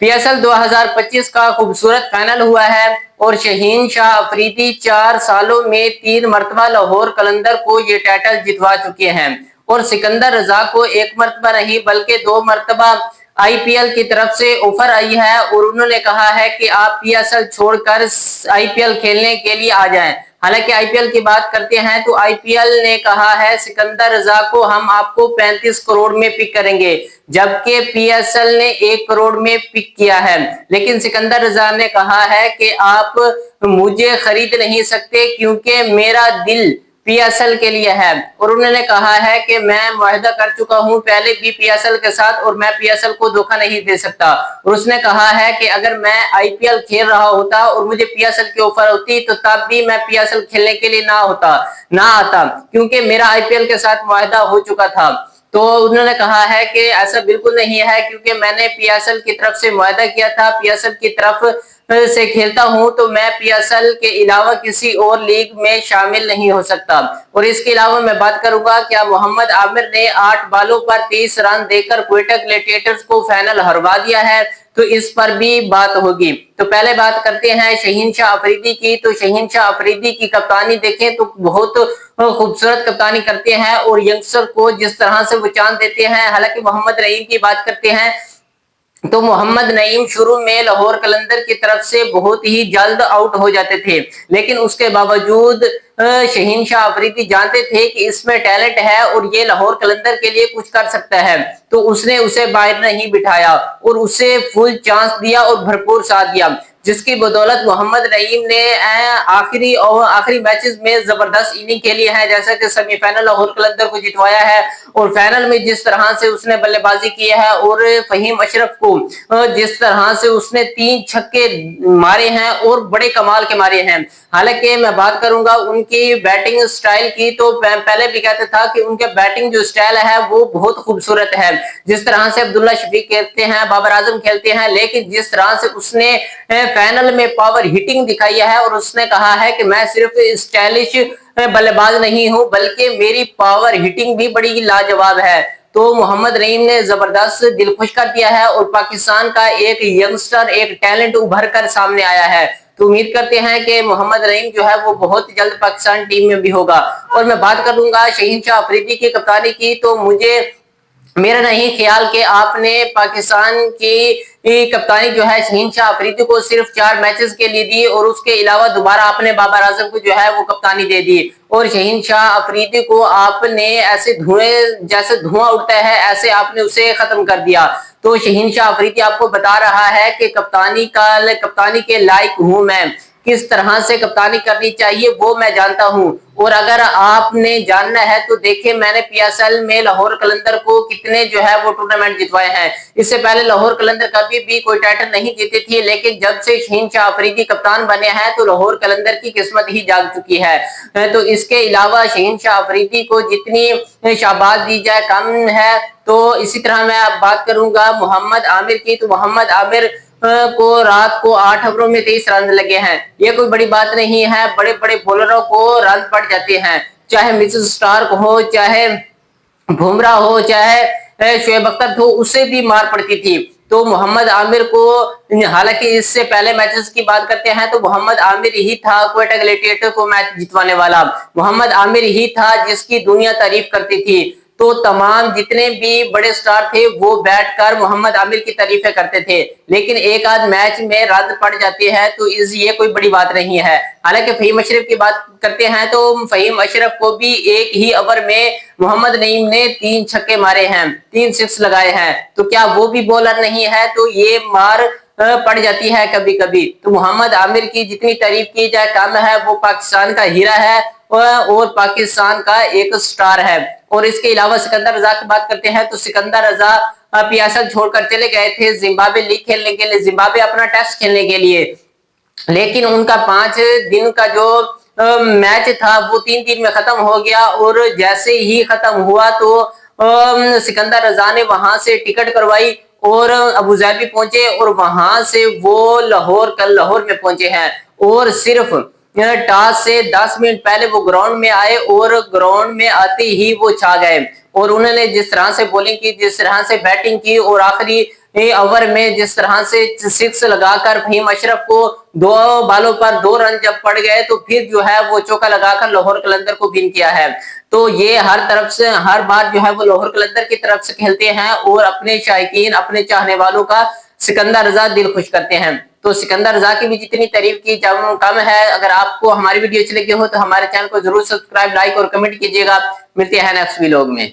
PSL 2025 का खूबसूरत final हुआ है और शहीन शाह अफरीदी 4 सालों में 3 मरतबा लाहौर कलंदर को ये टाइटल जितवा चुके हैं और सिकंदर रजा को 1 मरतबा नहीं बल्कि 2 मरतबा IPL की तरफ से ऑफर आई है और उन्होंने कहा है कि आप PSL छोड़कर IPL खेलने के लिए आ जाएं। हालांकि IPL की बात करते हैं तो IPL ने कहा है सिकंदर रजा को हम आपको 35 करोड़ में पिक करेंगे, जबकि PSL ने 1 करोड़ में पिक किया है। लेकिन सिकंदर रजा ने कहा है कि आप मुझे खरीद नहीं सकते क्योंकि मेरा दिल PSL के लिए है और उन्होंने कहा है कि मैं मुआहदा कर चुका हूं पहले भी PSL के साथ और मैं PSL को धोखा नहीं दे सकता। और उसने कहा है कि अगर मैं IPL खेल रहा होता और मुझे PSL की ऑफर होती तो तब भी मैं PSL खेलने के लिए ना आता क्योंकि मेरा IPL के साथ मुआहदा हो चुका था। तो उन्होंने कहा है कि ऐसा बिल्कुल नहीं है क्योंकि मैंने PSL की तरफ से मुआहदा किया था, PSL की तरफ से खेलता हूं तो मैं PSL के अलावा किसी और लीग में शामिल नहीं हो सकता। और इसके अलावा मैं बात करूंगा क्या मोहम्मद आमिर ने 8 बालों पर 30 रन देकर क्वेटा ग्लैडिएटर्स को फाइनल हरवा दिया है, तो इस पर भी बात होगी। तो पहले बात करते हैं शहीन शाह अफरीदी की। तो शहीन शाह अफरीदी की कप्तानी देखें तो बहुत खूबसूरत कप्तानी करते हैं और यंगस्टर को जिस तरह से वो चांस देते हैं। हालांकि मोहम्मद नईम की बात करते हैं तो मोहम्मद नईम शुरू में लाहौर कलंदर की तरफ से बहुत ही जल्द आउट हो जाते थे, लेकिन उसके बावजूद शहीन शाह अफरीदी जानते थे कि इसमें टैलेंट है और ये लाहौर कलंदर के लिए कुछ कर सकता है, तो उसने उसे बाहर नहीं बिठाया और उसे फुल चांस दिया और भरपूर साथ दिया, जिसकी बदौलत मोहम्मद नईम ने आखिरी मैचेस में जबरदस्त इनिंग खेली है, जैसा कि सेमीफाइनल लाहौर कलंदर को जितवाया है और फाइनल में जिस तरह से उसने बल्लेबाजी की है और फहीम अशरफ को जिस तरह से उसने 3 छक्के मारे हैं और बड़े कमाल के मारे हैं। हालांकि मैं बात करूंगा उनकी बैटिंग स्टाइल की, तो पहले भी कहता था कि उनके बैटिंग जो स्टाइल है वो बहुत खूबसूरत है, जिस तरह से अब्दुल्ला शफीक खेलते हैं, बाबर आजम खेलते हैं, लेकिन जिस तरह से उसने फाइनल में पावर हिटिंग दिखाई है और उसने कहा है कि मैं सिर्फ स्टाइलिश बल्लेबाज नहीं हूं बल्कि मेरी पावर हिटिंग भी बड़ी लाजवाब है। तो मोहम्मद नईम ने जबरदस्त दिल खुश कर दिया है और पाकिस्तान का एक यंगस्टर, एक टैलेंट उभर कर सामने आया है। तो उम्मीद करते हैं कि मोहम्मद नईम जो है वो बहुत जल्द पाकिस्तान टीम में भी होगा। और मैं बात करूंगा शहीन शाह अफरीदी की कप्तानी की, तो मेरा नहीं ख्याल कि आपने पाकिस्तान की कप्तानी जो है शहीन शाह अफरीदी को सिर्फ 4 मैचेस के लिए दी और उसके अलावा दोबारा आपने बाबर आजम को जो है वो कप्तानी दे दी और शहीन शाह अफरीदी को आपने ऐसे जैसे धुआं उड़ता है ऐसे आपने उसे खत्म कर दिया। तो शहीन शाह अफरीदी आपको बता रहा है कि कप्तानी के लायक हूं मैं, किस तरह से कप्तानी करनी चाहिए वो मैं जानता हूं। और अगर आपने जानना है तो देखिए मैंने PSL में लाहौर कलंदर को कितने जो है वो टूर्नामेंट जितवाए हैं। इससे पहले लाहौर कलंदर कभी भी कोई टाइटल नहीं जीती थी, लेकिन जब से शहीन शाह अफरीदी कप्तान बने हैं तो लाहौर कलंदर की किस्मत ही जाग चुकी है। तो इसके अलावा शहीन शाह अफरीदी को जितनी शाबाश दी जाए कम है। तो इसी तरह मैं अब बात करूंगा मोहम्मद आमिर की। तो मोहम्मद आमिर को रात को 8 ओवरों में 23 रन लगे हैं, ये कोई बड़ी बात नहीं है। बड़े बड़े बॉलरों को रन पड़ जाते हैं, चाहे मिचेल स्टार्क हो, चाहे बुमराह हो, चाहे शोएब अख्तर हो, उससे भी मार पड़ती थी। तो मोहम्मद आमिर को, हालांकि इससे पहले मैचेस की बात करते हैं तो मोहम्मद आमिर ही था क्वेटा ग्लैडिएटर को मैच जितवाने वाला, मोहम्मद आमिर ही था जिसकी दुनिया तारीफ करती थी। तो तमाम जितने भी बड़े स्टार थे वो बैठकर मोहम्मद आमिर की तारीफें करते थे, लेकिन एक आध मैच में रद्द पड़ जाती है तो ये कोई बड़ी बात नहीं है। हालांकि फहीम अशरफ की बात करते हैं तो फहीम अशरफ को भी एक ही ओवर में मोहम्मद नईम ने 3 छक्के मारे हैं, 3 सिक्स लगाए हैं, तो क्या वो भी बॉलर नहीं है? तो ये मार पड़ जाती है कभी कभी। तो मोहम्मद आमिर की जितनी तारीफ की जाए कम है, वो पाकिस्तान का हीरा है और पाकिस्तान का एक स्टार है। और इसके अलावा सिकंदर रजा की बात करते हैं तो सिकंदर रजा PSL छोड़कर चले गए थे जिम्बाब्वे लीग खेलने के लिए, जिम्बाब्वे अपना टेस्ट खेलने के लिए, लेकिन उनका 5 दिन का जो मैच था वो 3 दिन में खत्म हो गया और जैसे ही खत्म हुआ तो सिकंदर रजा ने वहां से टिकट करवाई और अबू धाबी पहुंचे और वहां से वो लाहौर में पहुंचे हैं और सिर्फ टॉस से 10 मिनट पहले वो ग्राउंड में आए और ग्राउंड में आते ही वो छा गए और उन्होंने जिस तरह से बॉलिंग की, जिस तरह से बैटिंग की और आखिरी ओवर में जिस तरह से 6 लगाकर फहीम अशरफ को 2 बालों पर 2 रन जब पड़ गए तो फिर जो है वो चौका लगाकर लाहौर कलंदर को विन किया है। तो ये हर तरफ से हर बार जो है वो लाहौर कलंदर की तरफ से खेलते हैं और अपने शायकीन अपने चाहने वालों का सिकंदर रजा दिल खुश करते हैं। तो सिकंदर रजा की भी जितनी तारीफ की कम है। अगर आपको हमारी वीडियो अच्छी लगी हो तो हमारे चैनल को जरूर सब्सक्राइब, लाइक और कमेंट कीजिएगा। मिलते हैं नेक्स्ट व्लॉग में।